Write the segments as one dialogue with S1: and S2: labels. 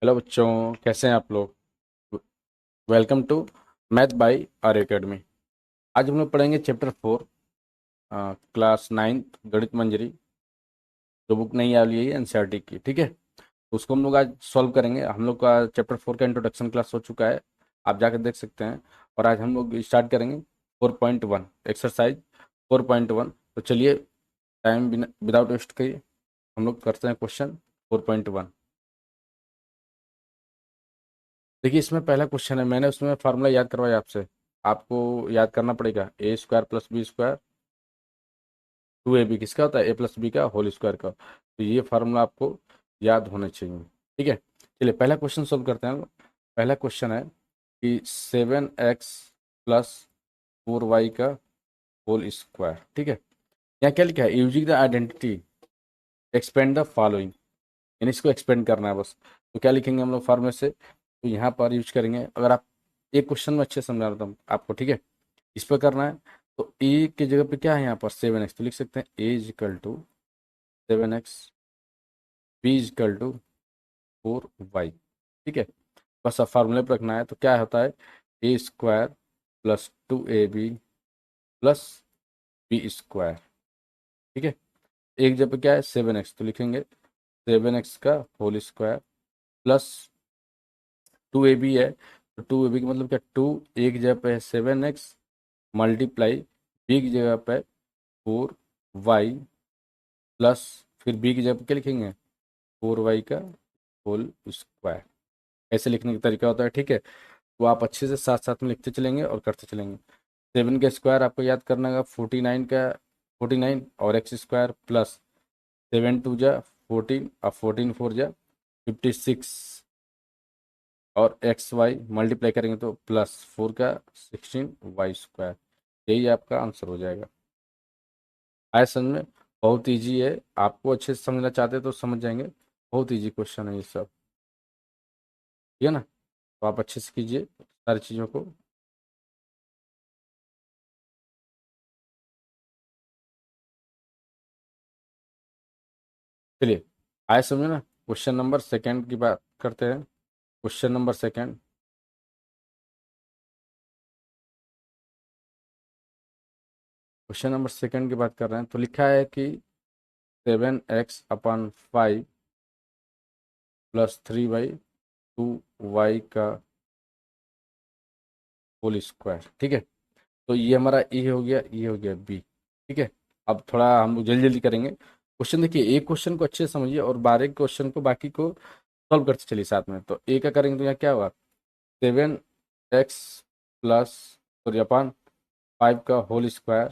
S1: Hello बच्चों, कैसे हैं आप लोग। Welcome to math by R academy. आज हम लोग पढ़ेंगे चैप्टर 4, क्लास 9th गणित मंजरी। जो बुक नहीं आ रही है एनसीईआरटी की, ठीक है। तो उसको हम लोग आज सॉल्व करेंगे। हम लोग का चैप्टर 4 का इंट्रोडक्शन क्लास हो चुका है, आप जाकर देख सकते हैं। और आज हम लोग स्टार्ट करेंगे 4.1 एक्सरसाइज 4.1। तो चलिए, टाइम विदाउट वेस्ट करिए, हम लोग करते हैं क्वेश्चन 4.1। देखिए, इसमें पहला क्वेश्चन है, मैंने उसमें फार्मूला याद करवाया आपसे। आपको याद करना पड़ेगा A square plus B square 2ab किसका होता है, ए प्लस बी का होल स्क्वायर का। तो ये फार्मूला आपको याद होना चाहिए, ठीक है। चलिए पहला क्वेश्चन सोल्व करते हैं। पहला क्वेश्चन है कि 7x प्लस 4y का होल स्क्वायर, ठीक है। यहाँ क्या लिखा है, using the identity expand the following, यानी इसको एक्सपेंड करना है बस। तो क्या लिखेंगे हम लोग फार्मूले से, तो यहाँ पर यूज करेंगे। अगर आप एक क्वेश्चन में अच्छे से समझा रहा हूँ आपको, ठीक है। इस पर करना है। तो ए की जगह पे क्या है यहाँ पर 7x, तो लिख सकते हैं A is equal to 7x, B is equal to 4y, ठीक है। बस अब फार्मूले पर रखना है। तो क्या होता है, A square plus 2ab plus B square, ठीक है। एक जगह पे क्या है 7x, तो लिखेंगे 7x का होल स्क्वायर प्लस 2ab है। तो 2ab का मतलब क्या, 2 एक जगह पे है 7x मल्टीप्लाई बी की जगह पे 4y प्लस फिर बी की जगह पे क्या लिखेंगे 4y का होल स्क्वायर। ऐसे लिखने का तरीका होता है, ठीक है। तो आप अच्छे से साथ साथ में लिखते चलेंगे और करते चलेंगे। 7 का स्क्वायर आपको याद करना होगा 49 का, 49 और एक्स स्क्वायर प्लस 7 टू जा 14 और 14 4 जा 56 और एक्स वाई मल्टीप्लाई करेंगे तो प्लस 4 का 16y स्क्वायर। यही आपका आंसर हो जाएगा। आया समझ में, बहुत इजी है। आपको अच्छे से समझना चाहते हैं तो समझ जाएंगे, बहुत इजी क्वेश्चन है ये सब, ठीक है ना। तो आप अच्छे से कीजिए सारी चीज़ों को। चलिए, आया समझ ना। क्वेश्चन नंबर सेकंड की बात करते हैं। Question number second, question number second की बात कर रहे हैं। तो लिखा है कि 7x/5 प्लस 3/2y का होल स्क्वायर, ठीक है। तो ये हमारा ए हो गया, ये हो गया बी, ठीक है। अब थोड़ा हम लोग जल्दी जल्दी करेंगे क्वेश्चन। देखिए, एक क्वेश्चन को अच्छे से समझिए और 12 क्वेश्चन को बाकी को सॉल्व करते चलिए साथ में। तो ए का करेंगे तो यहाँ क्या होगा, 7x प्लस सॉरी अपन 5 का होल स्क्वायर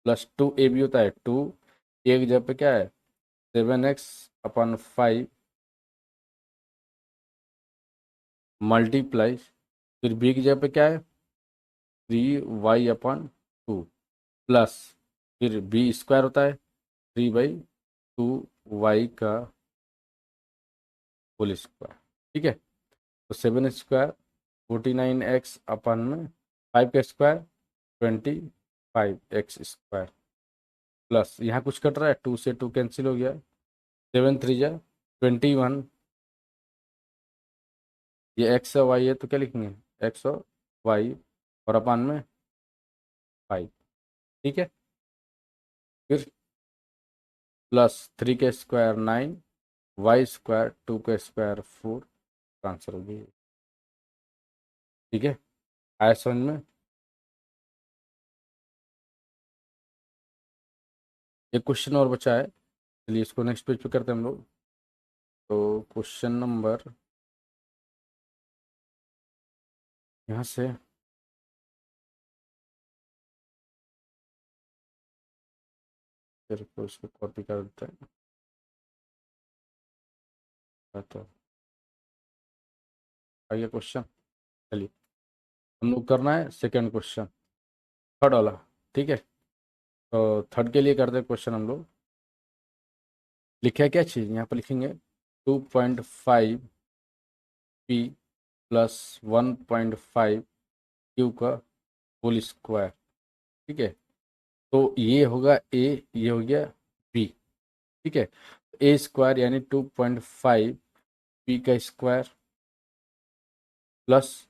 S1: प्लस 2ab होता है 2, एक जगह पे क्या है 7x/5 मल्टीप्लाई फिर बी की जगह पे क्या है 3y/2 प्लस फिर बी स्क्वायर होता है 3/2y का होल स्क्वायर, ठीक है। तो 7 स्क्वायर 49x/में 5 का स्क्वायर 25x स्क्वायर प्लस यहाँ कुछ कट रहा है 2 से 2 कैंसिल हो गया, 7 3 जा 21, ये एक्स और वाई है तो क्या लिखेंगे एक्स और वाई और अपान में 5, ठीक है। फिर प्लस 3 का स्क्वायर 9, वाई स्क्वायर 2 का स्क्वायर 4, आंसर होगी, ठीक है। आया समझ में। एक क्वेश्चन और बचा है, चलिए इसको नेक्स्ट पेज पे करते हैं हम लोग। तो क्वेश्चन नंबर यहाँ से फिर को इसको कॉपी कर देते हैं। तो आइए क्वेश्चन, चलिए हम लोग करना है सेकेंड क्वेश्चन, थर्ड वाला, ठीक है। तो थर्ड के लिए करते हैं क्वेश्चन हम लोग। लिखा है क्या चीज़, यहाँ पर लिखेंगे 2.5p प्लस 1.5 क्यू का होल स्क्वायर, ठीक है। तो ये होगा ए, ये हो गया बी, ठीक है। ए स्क्वायर यानी 2.5 पी का square plus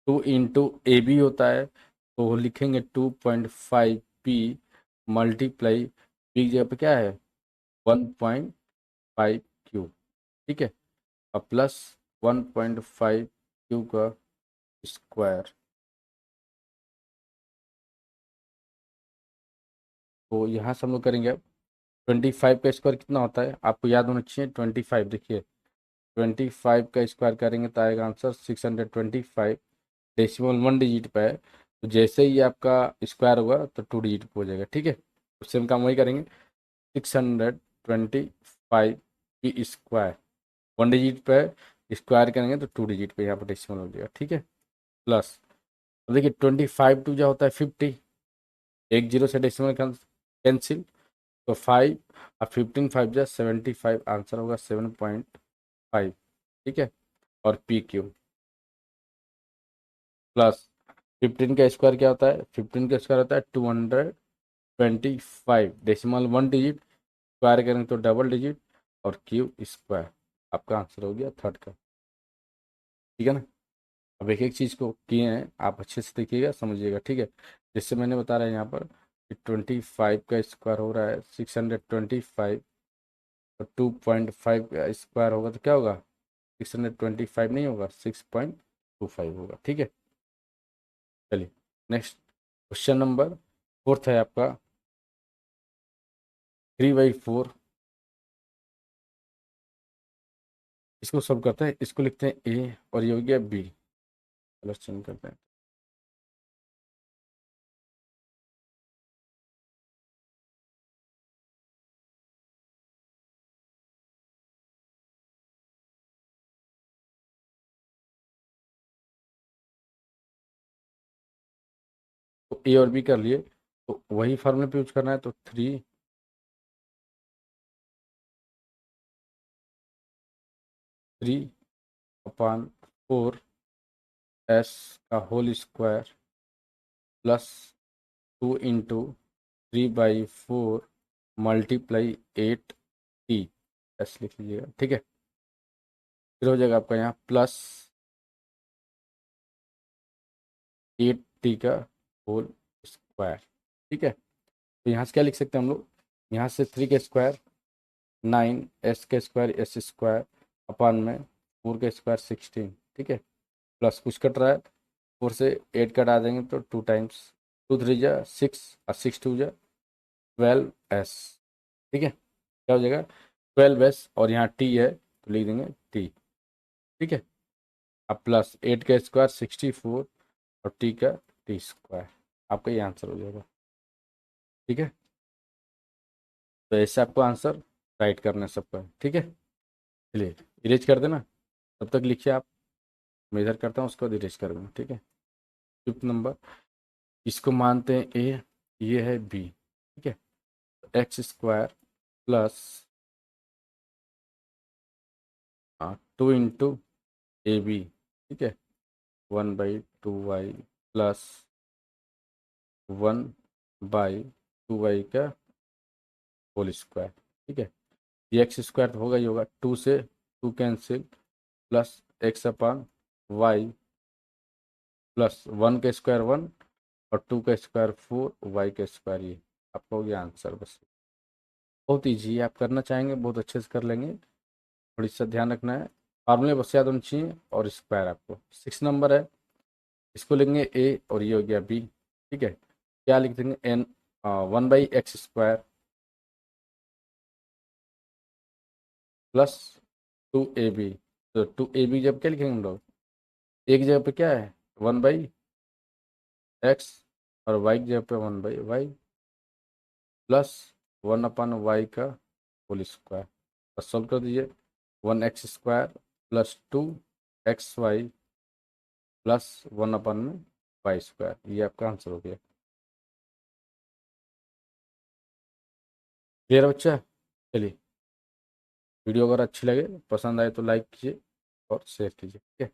S1: 2 into A B होता है, तो लिखेंगे 2.5 पी मल्टीप्लाई पी की जगह पे क्या है 1.5 क्यू, ठीक है। अब प्लस 1.5 क्यू का स्क्वायर, तो यहाँ से हम लोग करेंगे अब 25 का स्क्वायर कितना होता है आपको याद होना चाहिए 25। देखिए 25 का स्क्वायर करेंगे तो आएगा आंसर 625। डेसिमल 1 डिजिट पे है, तो जैसे ही आपका स्क्वायर होगा तो 2 डिजिट पे हो जाएगा, ठीक है। उससे हम काम वही करेंगे 625 की स्क्वायर 1 डिजिट पे स्क्वायर करेंगे तो 2 डिजिट पे यहाँ पर डेसिमल हो जाएगा, ठीक है। प्लस अब देखिए 25 टू जो होता है 50, एक जीरो से डेसिमल कैंसिल, तो 5 और 15 5 जा 75, आंसर होगा 7.5, ठीक है। और पी क्यू प्लस 15 का स्क्वायर क्या होता है 15 का स्क्वायर होता है 225, डेसिमल 1 डिजिट स्क्वायर करेंगे तो डबल डिजिट और क्यू स्क्वायर, आपका आंसर हो गया थर्ड का, ठीक है ना। अब एक एक चीज़ को किए हैं आप अच्छे से देखिएगा समझिएगा, ठीक है। जैसे मैंने बता रहा है यहाँ पर कि 25 का स्क्वायर हो रहा है 625, और 2.5 का स्क्वायर होगा तो क्या होगा 625 नहीं होगा 6.25 होगा, ठीक है। चलिए नेक्स्ट क्वेश्चन नंबर फोर्थ है आपका 3/4। इसको सॉल्व करते हैं, इसको लिखते हैं ए और ये हो गया बी, कलर चेंज करते हैं। तो ए और बी कर लिए, तो वही फार्मूले पे यूज करना है, तो 3/4 एस का whole square plus 2 into 3/4 multiply 8 T, S लिख लीजिएगा, ठीक है। फिर हो जाएगा आपका यहाँ प्लस 8 टी का होल स्क्वायर, ठीक है। तो यहाँ से क्या लिख सकते हैं हम लोग, यहाँ से 3 का स्क्वायर 9, एस का स्क्वायर एस स्क्वायर अपान में 4 का स्क्वायर 16, ठीक है। प्लस कुछ कट रहा है 4 से 8 कटा देंगे तो 2 टाइम्स 2 3 जा 6 और 6 2 जा 12 एस, ठीक है। क्या हो जाएगा 12 एस, और यहाँ टी है तो लिख देंगे टी, ठीक है। अब प्लस 8 का स्क्वायर 64 और टी का टी स्क्वायर, आपका ये आंसर हो जाएगा, ठीक है। तो ऐसे आपको आंसर राइट करना है सबका, ठीक है। चलिए इरेज कर देना, तब तक लिखिए आप, मेजर करता हूँ उसको इरेज कर देना, ठीक है। फिफ्थ नंबर, इसको मानते हैं ए, ये है बी, ठीक है। X square plus 2 into A B, ठीक है। 1/2y प्लस 1/2y का होल स्क्वायर, ठीक है। ये एक्स स्क्वायर तो होगा ही होगा, 2 से 2 cancel, plus x upon y plus 1 का स्क्वायर 1 और 2 का स्क्वायर 4, वाई का स्क्वायर ये, आपका हो गया आंसर। बस बहुत ईजी है, आप करना चाहेंगे बहुत अच्छे से कर लेंगे, थोड़ी सा ध्यान रखना है, फार्मूले बस याद होनी चाहिए और स्क्वायर आपको। 6 नंबर है, इसको लेंगे ए और ये हो गया बी, ठीक है। क्या लिख देंगे एन 1/x² प्लस 2ab, तो 2ab जब क्या लिखेंगे हम लोग, एक जगह पे क्या है 1/x और वाई की जगह पे 1/y प्लस 1/y का होल स्क्वायर, बस सॉल्व कर दीजिए। 1x² plus 2xy plus 1/y², ये आपका आंसर हो गया। क्लियर बच्चा, चलिए वीडियो अगर अच्छी लगे पसंद आए तो लाइक कीजिए और शेयर कीजिए, ठीक है।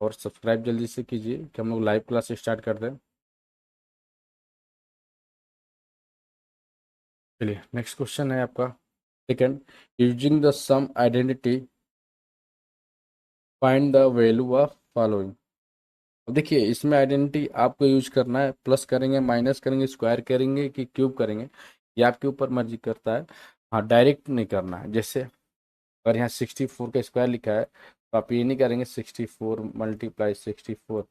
S1: और सब्सक्राइब जल्दी से कीजिए कि हम लोग लाइव क्लास स्टार्ट कर दें। चलिए नेक्स्ट क्वेश्चन है आपका second, using the sum identity find the value of following. देखिए इसमें आइडेंटिटी आपको यूज करना है, प्लस करेंगे, माइनस करेंगे, स्क्वायर करेंगे कि क्यूब करेंगे, ये आपके ऊपर मर्जी करता है। हाँ, डायरेक्ट नहीं करना है। जैसे अगर यहाँ 64 का स्क्वायर लिखा है तो आप ये नहीं करेंगे 64 मल्टीप्लाई 64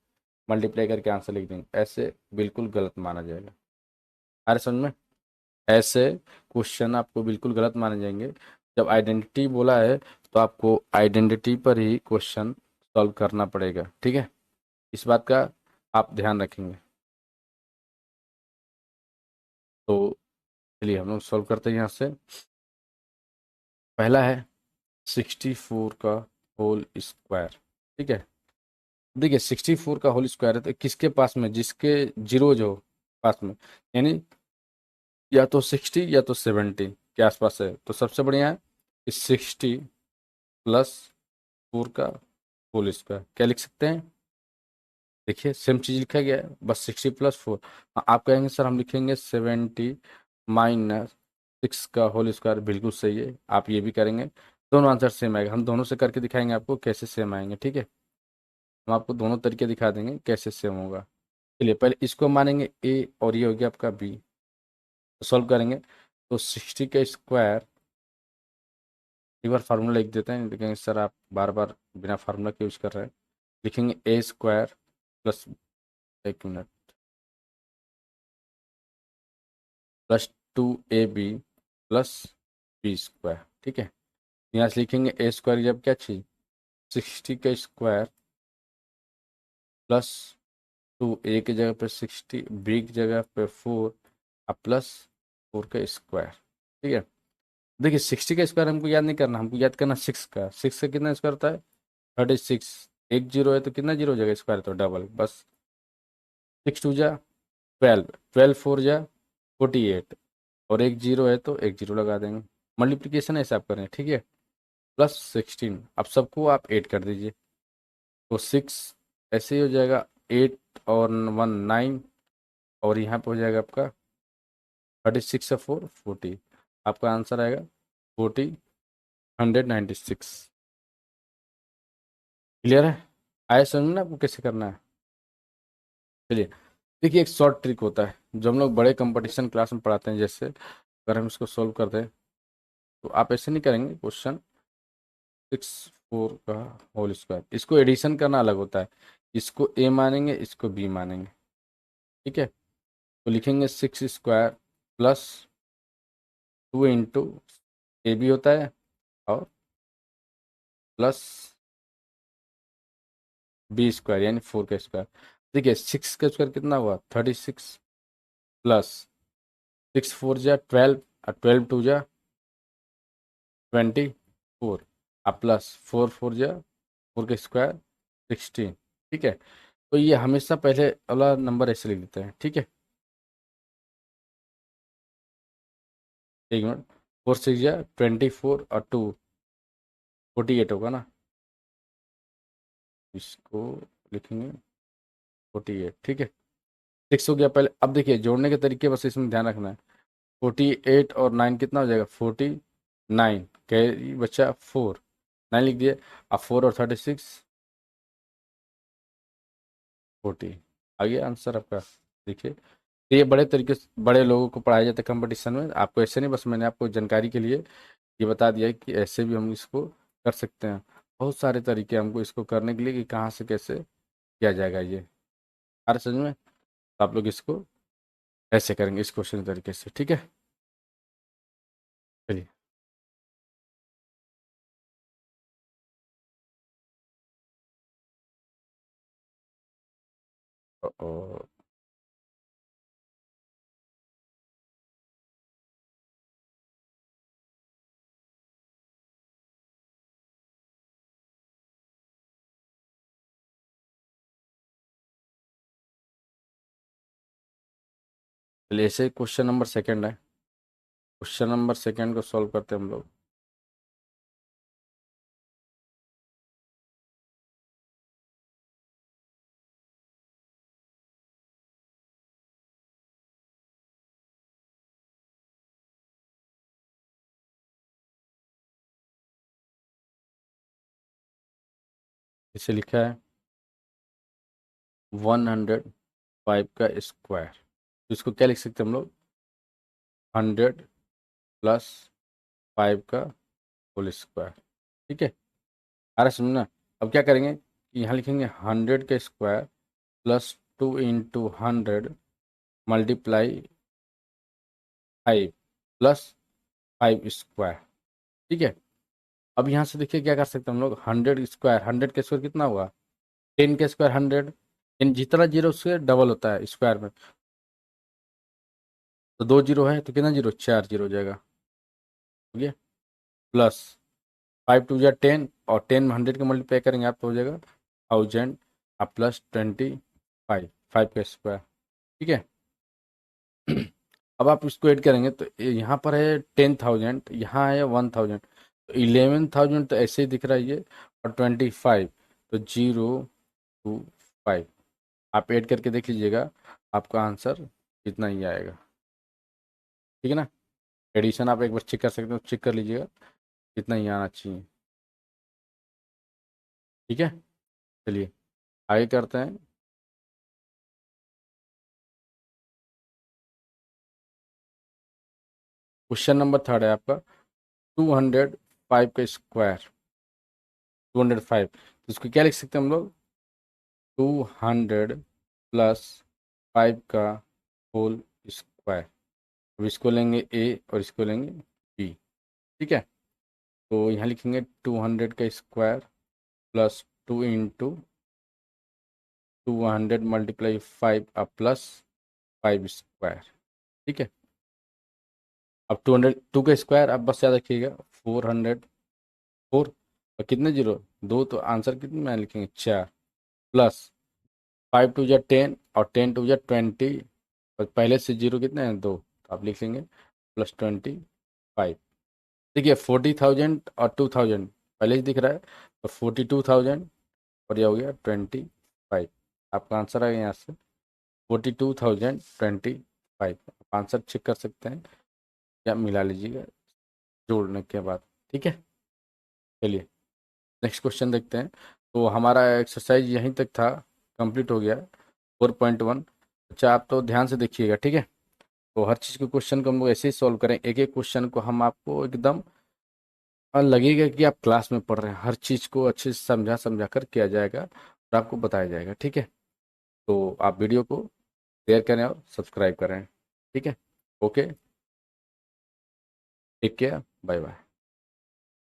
S1: मल्टीप्लाई करके आंसर लिख देंगे, ऐसे बिल्कुल गलत माना जाएगा। अरे समझ में, ऐसे क्वेश्चन आपको बिल्कुल गलत माने जाएंगे। जब आइडेंटिटी बोला है तो आपको आइडेंटिटी पर ही क्वेश्चन सॉल्व करना पड़ेगा, ठीक है। इस बात का आप ध्यान रखेंगे। तो चलिए हम लोग सॉल्व करते हैं यहाँ से। पहला है 64 का होल स्क्वायर, ठीक है। देखिए 64 का होल स्क्वायर है तो किसके पास में, जिसके जीरो जो पास में, यानी या तो 60 या तो 70 के आसपास है, तो सबसे बढ़िया है कि 60 प्लस 4 का होल स्क्वायर। क्या लिख सकते हैं, देखिए सेम चीज लिखा गया है, बस 60 + 4। हाँ, आप कहेंगे सर हम लिखेंगे 70 माइनस 6 का होल स्क्वायर, बिल्कुल सही है, आप ये भी करेंगे, दोनों आंसर सेम आएगा। हम दोनों से करके दिखाएंगे आपको कैसे सेम आएंगे, ठीक है। हम आपको दोनों तरीके दिखा देंगे कैसे सेम होगा। चलिए पहले इसको मानेंगे ए और ये हो गया आपका बी, तो सॉल्व करेंगे। तो 60 का स्क्वायर, एक बार फार्मूला लिख देते हैं, लिखेंगे सर आप बार बार बिना फार्मूला के यूज कर रहे हैं। लिखेंगे ए स्क्वायर प्लस, एक minute, plus 2ab plus B square, ठीक है। यहाँ से लिखेंगे ए स्क्वायर जब क्या चाहिए, 60 का स्क्वायर प्लस 2, ए की जगह पे 60, बी की जगह पे 4 और प्लस 4 का स्क्वायर, ठीक है। देखिए 60 का स्क्वायर हमको याद नहीं करना, हमको याद करना 6 का। 6 का कितना स्क्वायर होता है, 36। एक जीरो है तो कितना जीरो हो जाएगा, स्क्वायर तो डबल, बस 6 2 जा 12, 12 4 जा 48, और एक जीरो है तो एक जीरो लगा देंगे, मल्टीप्लिकेशन ऐसे आप करें, ठीक है। प्लस 16, अब सबको आप 8 कर दीजिए, तो 6 ऐसे ही हो जाएगा, 8 और 1 9, और यहाँ पे हो जाएगा आपका 36 से 4 40, आपका आंसर आएगा 196। क्लियर है, आया समझ में ना आपको कैसे करना है। चलिए देखिए एक शॉर्ट ट्रिक होता है जो हम लोग बड़े कंपटीशन क्लास में पढ़ाते हैं, जैसे अगर हम इसको सोल्व करते हैं तो आप ऐसे नहीं करेंगे क्वेश्चन 64 का होल स्क्वायर, इसको एडिशन करना अलग होता है, इसको ए मानेंगे, इसको बी मानेंगे, ठीक है। तो लिखेंगे 6 square plus 2 into A B होता है, और प्लस बी स्क्वायर यानी 4 का स्क्वायर। देखिए 6 का स्क्वायर कितना हुआ, 36, प्लस 6 4 जा 12, और 12 2 जा 24, और प्लस 4 4 जा 4 का स्क्वायर 16, ठीक है। तो ये हमेशा पहले वाला नंबर ऐसे लिख देते हैं, ठीक है। एक मिनट, 4 6 जा 24 और 2 48 होगा ना, इसको लिखेंगे 48, ठीक है। 6 हो गया पहले, अब देखिए जोड़ने के तरीके बस इसमें ध्यान रखना है। 48 और 9 कितना हो जाएगा, 49, कैरी बचा 4, 9 लिख दिए, अब 4 और 36 40, आ गया आंसर आपका। देखिए तो ये बड़े तरीके से बड़े लोगों को पढ़ाया जाता है कंपटीशन में, आपको ऐसे नहीं, बस मैंने आपको जानकारी के लिए ये बता दिया है कि ऐसे भी हम इसको कर सकते हैं। बहुत सारे तरीके हैं हमको इसको करने के लिए कि कहाँ से कैसे किया जाएगा ये, हर समझ में। तो आप लोग इसको ऐसे करेंगे इस क्वेश्चन तरीके से, ठीक है। चलिए और चलिए ऐसे क्वेश्चन नंबर सेकंड है, क्वेश्चन नंबर सेकंड को सॉल्व करते हैं हम लोग। इसे लिखा है 105 का स्क्वायर। तो इसको क्या लिख सकते हैं हम लोग, 100 प्लस 5 का होल स्क्वायर। ठीक है, आ रहा समझना। अब क्या करेंगे कि यहाँ लिखेंगे 100 का square plus 2 × 100 multiply 5 plus 5 square. ठीक है, अब यहाँ से देखिए क्या कर सकते हैं हम लोग, 100 स्क्वायर, 100 का स्क्वायर कितना हुआ, 10 का स्क्वायर 100, इन जितना जीरो उससे डबल होता है स्क्वायर में। तो 2 जीरो है तो कितना जीरो, 4 जीरो हो जाएगा। ठीक है, प्लस 5 × 2 = 10, और 10 में 100 का मल्टीप्लाई करेंगे आप तो हो जाएगा 1000, आप प्लस 25, 5 का स्क्वायर। ठीक है, अब आप इसको ऐड करेंगे तो यहाँ पर है 10,000, यहाँ है 1000, तो 11,000 तो ऐसे ही दिख रहा है ये, और 25 तो 025। आप ऐड करके देख लीजिएगा, आपका आंसर इतना ही आएगा। ठीक है ना, एडिशन आप एक बार चेक कर सकते हो, चेक कर लीजिएगा, इतना ही आना चाहिए। ठीक है, चलिए आगे करते हैं। क्वेश्चन नंबर 3 है आपका, 205 का स्क्वायर, 205, तो इसको क्या लिख सकते हैं हम लोग, 200 प्लस 5 का होल स्क्वायर। अब इसको लेंगे ए और इसको लेंगे बी। ठीक है, तो यहाँ लिखेंगे 200 का square plus 2 × 200 multiply 5 plus 5 square. ठीक है, अब 202 का स्क्वायर, अब बस याद रखिएगा 404, और कितने जीरो, 2, तो आंसर कितने में लिखेंगे 4, प्लस 5 × 2 = 10 और 10 × 2 = 20, और पहले से जीरो कितने हैं 2, तो आप लिख लेंगे प्लस 25। देखिए 40,000 और 2,000 पहले ही दिख रहा है, तो 42,000, और यह हो गया 25। आपका आंसर आ गया यहाँ से 42,025। आप आंसर चेक कर सकते हैं या मिला लीजिएगा जोड़ने के बाद। ठीक है, चलिए नेक्स्ट क्वेश्चन देखते हैं। तो हमारा एक्सरसाइज यहीं तक था, कंप्लीट हो गया 4.1। अच्छा आप तो ध्यान से देखिएगा, ठीक है। तो हर चीज़ के क्वेश्चन को हम लोग ऐसे ही सॉल्व करें, एक एक क्वेश्चन को हम आपको एकदम लगेगा कि आप क्लास में पढ़ रहे हैं, हर चीज़ को अच्छे से समझा समझा कर किया जाएगा और आपको बताया जाएगा। ठीक है, तो आप वीडियो को शेयर करें और सब्सक्राइब करें। ठीक है, okay, take care, bye bye.